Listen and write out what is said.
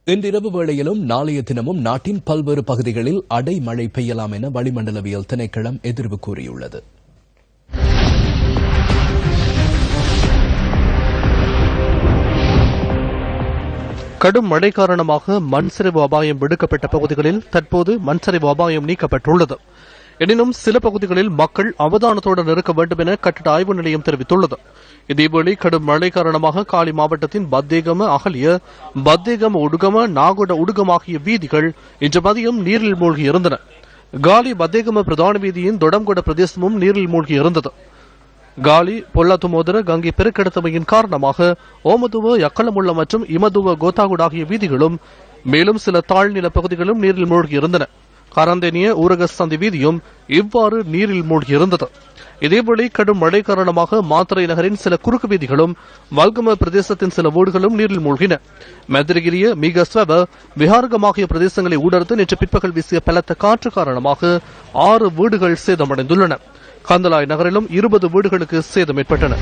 இன்றிரவு வேளையிலும் நாளைய தினமும் நாட்டின் பல்வேறு பகுதிகளில் அடைமழை பெய்யலாம் என வளிமண்டலவியல் திணைக்களம் எதிர்வு கூறியுள்ளது. கடும் மழை காரணமாக மண் சரிவு அபாயம் விடுக்கப்பட்ட பகுதிகளில் தற்போது மண் சரிவு அபாயம் நீக்கப்பட்டுள்ளது. எனினும் சில பகுதிகளில் மக்கள் அவதானத்துடன் இருக்க வேண்டும் என கட்டிட ஆய்வு நிலையம் தெரிவித்துள்ளது. இதேவேளை கடும் மழை காரணமாக காலி மாவட்டத்தின் பத்தேகம அகலிய, பத்தேகம உடுகம, நாகொட உடுகம் ஆகிய வீதிகள் இன்று மதியம் நீரில் மூழ்கியிருந்தன. காலி பத்தேகம பிரதான வீதியின் தொடம்கொட பிரதேசமும் நீரில் மூழ்கியிருந்தது. காலி, பொல்லாத்துமோதர, கங்கை பெருக்கெடுத்தமையின் காரணமாக ஓமதுவ, யக்கலமுள்ள மற்றும் இமதுவ கோத்தாகுட் ஆகிய வீதிகளும் மேலும் சில தாழ்நில பகுதிகளும் நீரில் மூழ்கியிருந்தன. கரந்தேனிய ஊரக சந்தி வீதியும் இவ்வாறு நீரில் மூழ்கியிருந்தது. இதேவேளை கடும் மழை காரணமாக மாத்தறை நகரின் சில குறுக்கு வீதிகளும் வல்கம பிரதேசத்தின் சில வீடுகளும் நீரில் மூழ்கின. மெதிரகிரிய, மிகஸ்வவ, விஹாரகம் ஆகிய பிரதேசங்களை ஊடறுத்து நேற்று பிற்பகல் வீசிய பலத்த காற்று காரணமாக 6 வீடுகள் சேதமடைந்துள்ளன. கந்தலாய் நகரிலும் 20 வீடுகளுக்கு சேதம் ஏற்பட்டன.